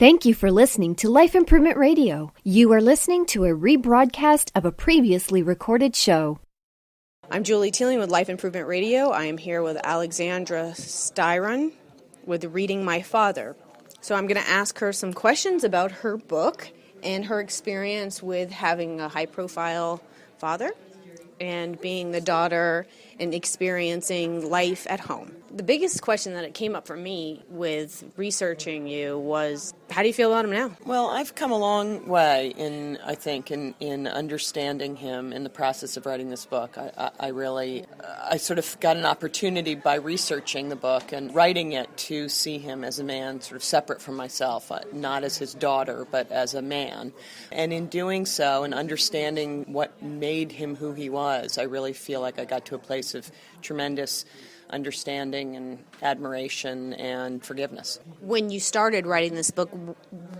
Thank you for listening to Life Improvement Radio. You are listening to a rebroadcast of a previously recorded show. I'm Julie Teeling with Life Improvement Radio. I am here with Alexandra Stryon with Reading My Father. So I'm going to ask her some questions about her book and her experience with having a high-profile father and being the daughter and experiencing life at home. The biggest question that came up for me with researching you was, how do you feel about him now? Well, I've come a long way in understanding him in the process of writing this book. I sort of got an opportunity by researching the book and writing it to see him as a man sort of separate from myself, not as his daughter, but as a man. And in doing so and understanding what made him who he was, I really feel like I got to a place of tremendous understanding and admiration and forgiveness. When you started writing this book,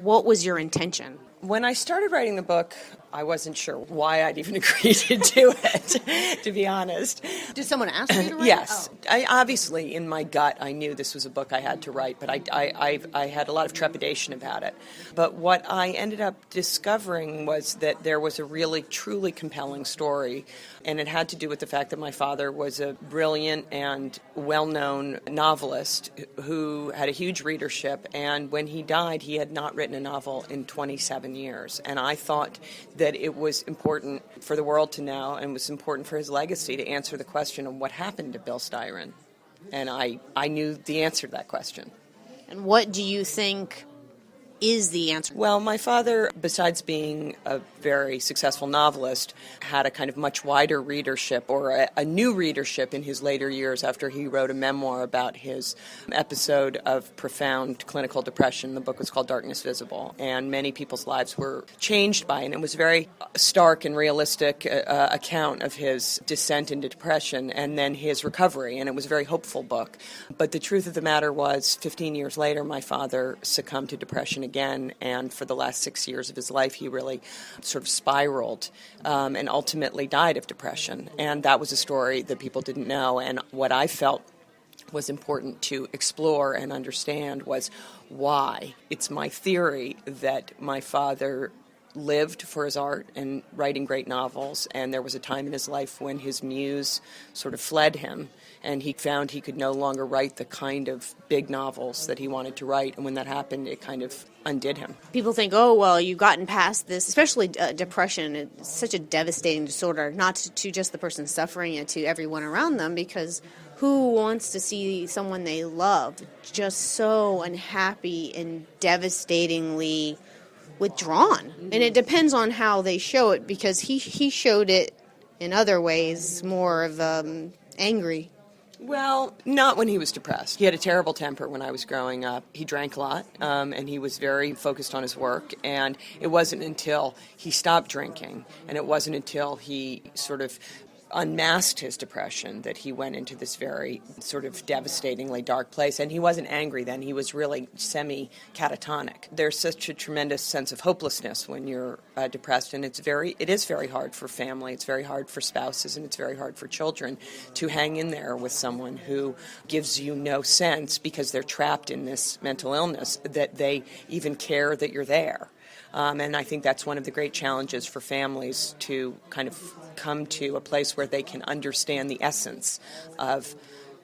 what was your intention? When I started writing the book, I wasn't sure why I'd even agreed to do it, to be honest. Did someone ask you to write Yes. it? I obviously, in my gut, I knew this was a book I had to write, but I had a lot of trepidation about it. But what I ended up discovering was that there was a really, truly compelling story, and it had to do with the fact that my father was a brilliant and well-known novelist who had a huge readership, and when he died, he had not written a novel in 27 years. And I thought that it was important for the world to know, and was important for his legacy to answer the question of what happened to Bill Stryon. And I knew the answer to that question. And what do you think is the answer? Well, my father, besides being a very successful novelist, had a kind of much wider readership, or a new readership in his later years after he wrote a memoir about his episode of profound clinical depression. The book was called Darkness Visible, and many people's lives were changed by it. And it was a very stark and realistic account of his descent into depression and then his recovery, and it was a very hopeful book. But the truth of the matter was, 15 years later, my father succumbed to depression again, and for the last 6 years of his life, he really sort of spiraled and ultimately died of depression. And that was a story that people didn't know, and what I felt was important to explore and understand was why. It's my theory that my father lived for his art and writing great novels, and there was a time in his life when his muse sort of fled him, and he found he could no longer write the kind of big novels that he wanted to write, and when that happened, it kind of undid him. People think, oh, well, you've gotten past this, especially depression. It's such a devastating disorder, not to just the person suffering it, to everyone around them, because who wants to see someone they love just so unhappy and devastatingly withdrawn? And it depends on how they show it, because he showed it in other ways more of angry. Well, not when he was depressed. He had a terrible temper when I was growing up. He drank a lot, and he was very focused on his work, and it wasn't until he stopped drinking, and it wasn't until he sort of unmasked his depression that he went into this very sort of devastatingly dark place. And he wasn't angry then. He was really semi-catatonic. There's such a tremendous sense of hopelessness when you're depressed, and it is very hard for family, it's very hard for spouses, and it's very hard for children to hang in there with someone who gives you no sense, because they're trapped in this mental illness, that they even care that you're there. And I think that's one of the great challenges for families, to kind of come to a place where they can understand the essence of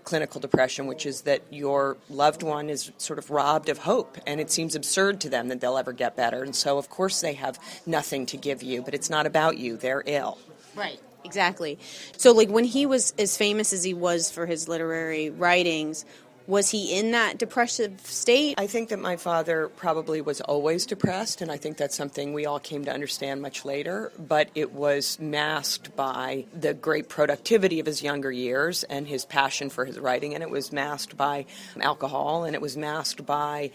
clinical depression, which is that your loved one is sort of robbed of hope, and it seems absurd to them that they'll ever get better. And so, of course, they have nothing to give you, but it's not about you. They're ill. Right. Exactly. So, like, when he was as famous as he was for his literary writings, was he in that depressive state? I think that my father probably was always depressed, and I think that's something we all came to understand much later, but it was masked by the great productivity of his younger years and his passion for his writing, and it was masked by alcohol, and it was masked by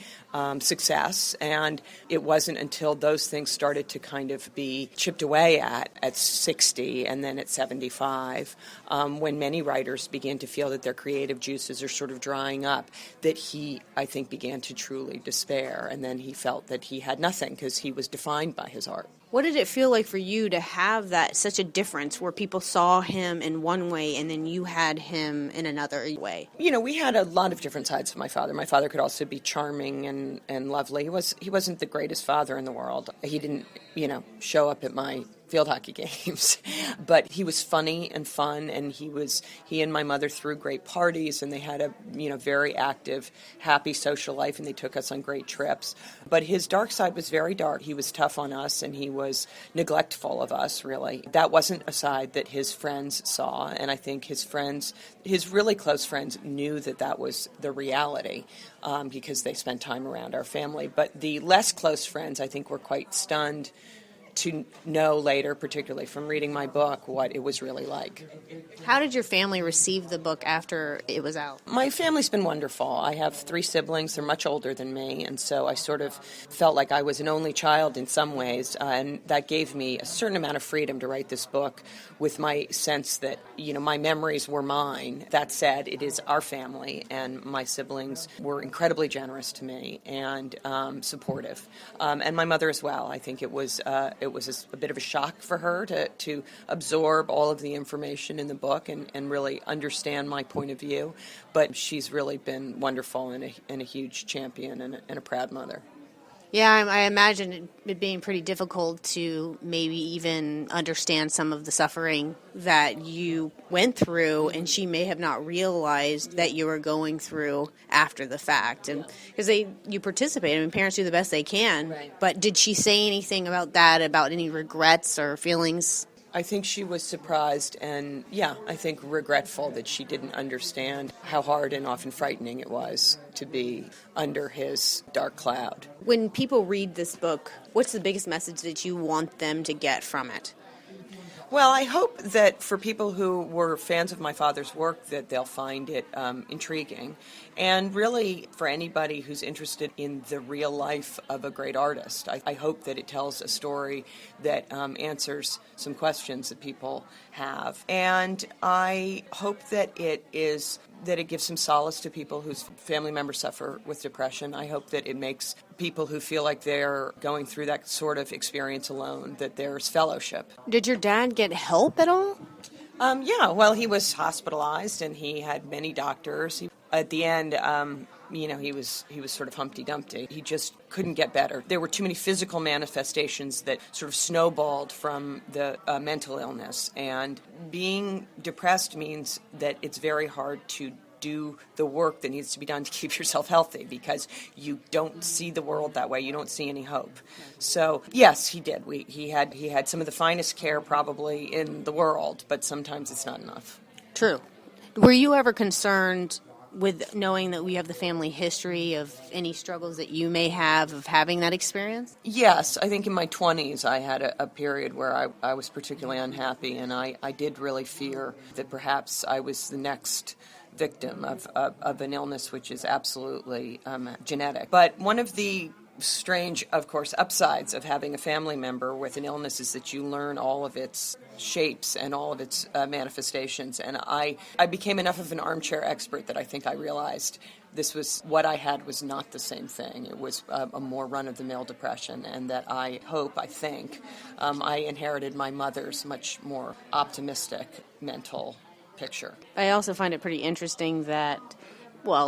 success, and it wasn't until those things started to kind of be chipped away at 60 and then at 75, when many writers began to feel that their creative juices are sort of drying up, that he, I think, began to truly despair, and then he felt that he had nothing because he was defined by his art. What did it feel like for you to have that such a difference where people saw him in one way and then you had him in another way? We had a lot of different sides of my father. My father could also be charming and lovely. He wasn't the greatest father in the world. He didn't, show up at my field hockey games, but he was funny and fun, and he and my mother threw great parties, and they had a very active, happy social life, and they took us on great trips. But his dark side was very dark. He was tough on us, and he was neglectful of us, really. That wasn't a side that his friends saw, and I think his really close friends knew that was the reality, because they spent time around our family. But the less close friends, I think, were quite stunned to know later, particularly from reading my book, what it was really like. How did your family receive the book after it was out? My family's been wonderful. I have 3 siblings. They're much older than me, and so I sort of felt like I was an only child in some ways, and that gave me a certain amount of freedom to write this book with my sense that, my memories were mine. That said, it is our family, and my siblings were incredibly generous to me and supportive, and my mother as well. I think it was a bit of a shock for her to absorb all of the information in the book and really understand my point of view. But she's really been wonderful and a huge champion and a proud mother. Yeah, I imagine it being pretty difficult to maybe even understand some of the suffering that you went through, and she may have not realized that you were going through after the fact. And because you participate, parents do the best they can. Right. But did she say anything about that, about any regrets or feelings? I think she was surprised and, I think regretful that she didn't understand how hard and often frightening it was to be under his dark cloud. When people read this book, what's the biggest message that you want them to get from it? Well, I hope that for people who were fans of my father's work that they'll find it intriguing. And really, for anybody who's interested in the real life of a great artist, I hope that it tells a story that answers some questions that people have. And I hope that it gives some solace to people whose family members suffer with depression. I hope that it makes people who feel like they're going through that sort of experience alone, that there's fellowship. Did your dad get help at all? Well, he was hospitalized and he had many doctors. At the end, he was sort of Humpty Dumpty. He just couldn't get better. There were too many physical manifestations that sort of snowballed from the mental illness. And being depressed means that it's very hard to do the work that needs to be done to keep yourself healthy because you don't see the world that way. You don't see any hope. So, yes, he did. He had some of the finest care probably in the world, but sometimes it's not enough. True. Were you ever concerned with knowing that we have the family history of any struggles that you may have of having that experience? Yes, I think in my 20s I had a period where I was particularly unhappy, and I did really fear that perhaps I was the next victim of an illness which is absolutely genetic. But one of the strange, of course, upsides of having a family member with an illness is that you learn all of its shapes and all of its manifestations. And I became enough of an armchair expert that I think I realized what I had was not the same thing. It was a more run-of-the-mill depression, and that I think, I inherited my mother's much more optimistic mental picture. I also find it pretty interesting that,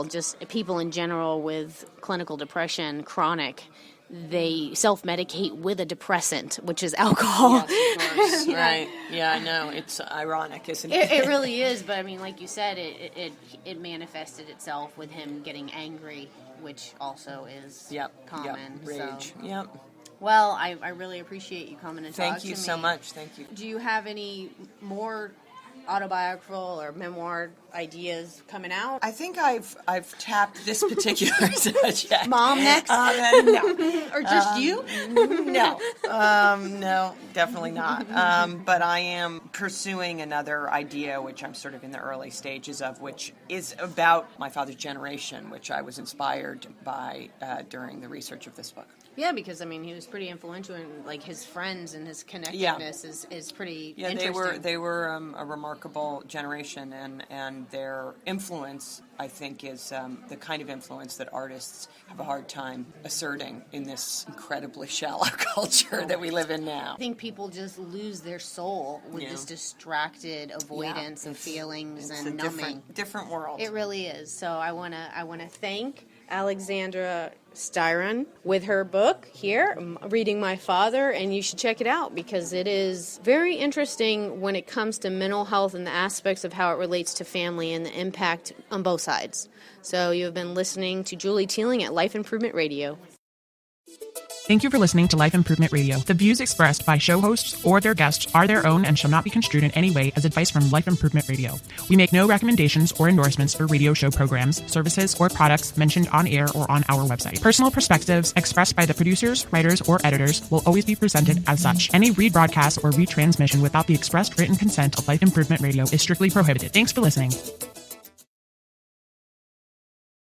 just people in general with clinical depression, chronic, they self-medicate with a depressant, which is alcohol. Yes, of course. Right. Yeah, I know. It's ironic, isn't it? It really is, but like you said, it manifested itself with him getting angry, which also is common. Rage. So. Yep. Well, I really appreciate you coming and talking to me. Thank you so much. Thank you. Do you have any more autobiographical or memoir ideas coming out? I think I've tapped this particular subject. Mom next? No. Or just you? No. No, definitely not. But I am pursuing another idea, which I'm sort of in the early stages of, which is about my father's generation, which I was inspired by during the research of this book. Yeah, because he was pretty influential, and his friends and his connectedness is pretty interesting. They were a remarkable generation, and and their influence, I think, is the kind of influence that artists have a hard time asserting in this incredibly shallow culture that we live in now. I think people just lose their soul with this distracted avoidance of feelings and numbing. Different world. It really is. So I want to Thank Alexandra Stryon with her book here, Reading My Father, and you should check it out because it is very interesting when it comes to mental health and the aspects of how it relates to family and the impact on both sides. So you have been listening to Julie Teeling at Life Improvement Radio. Thank you for listening to Life Improvement Radio. The views expressed by show hosts or their guests are their own and shall not be construed in any way as advice from Life Improvement Radio. We make no recommendations or endorsements for radio show programs, services, or products mentioned on air or on our website. Personal perspectives expressed by the producers, writers, or editors will always be presented as such. Any rebroadcast or retransmission without the expressed written consent of Life Improvement Radio is strictly prohibited. Thanks for listening.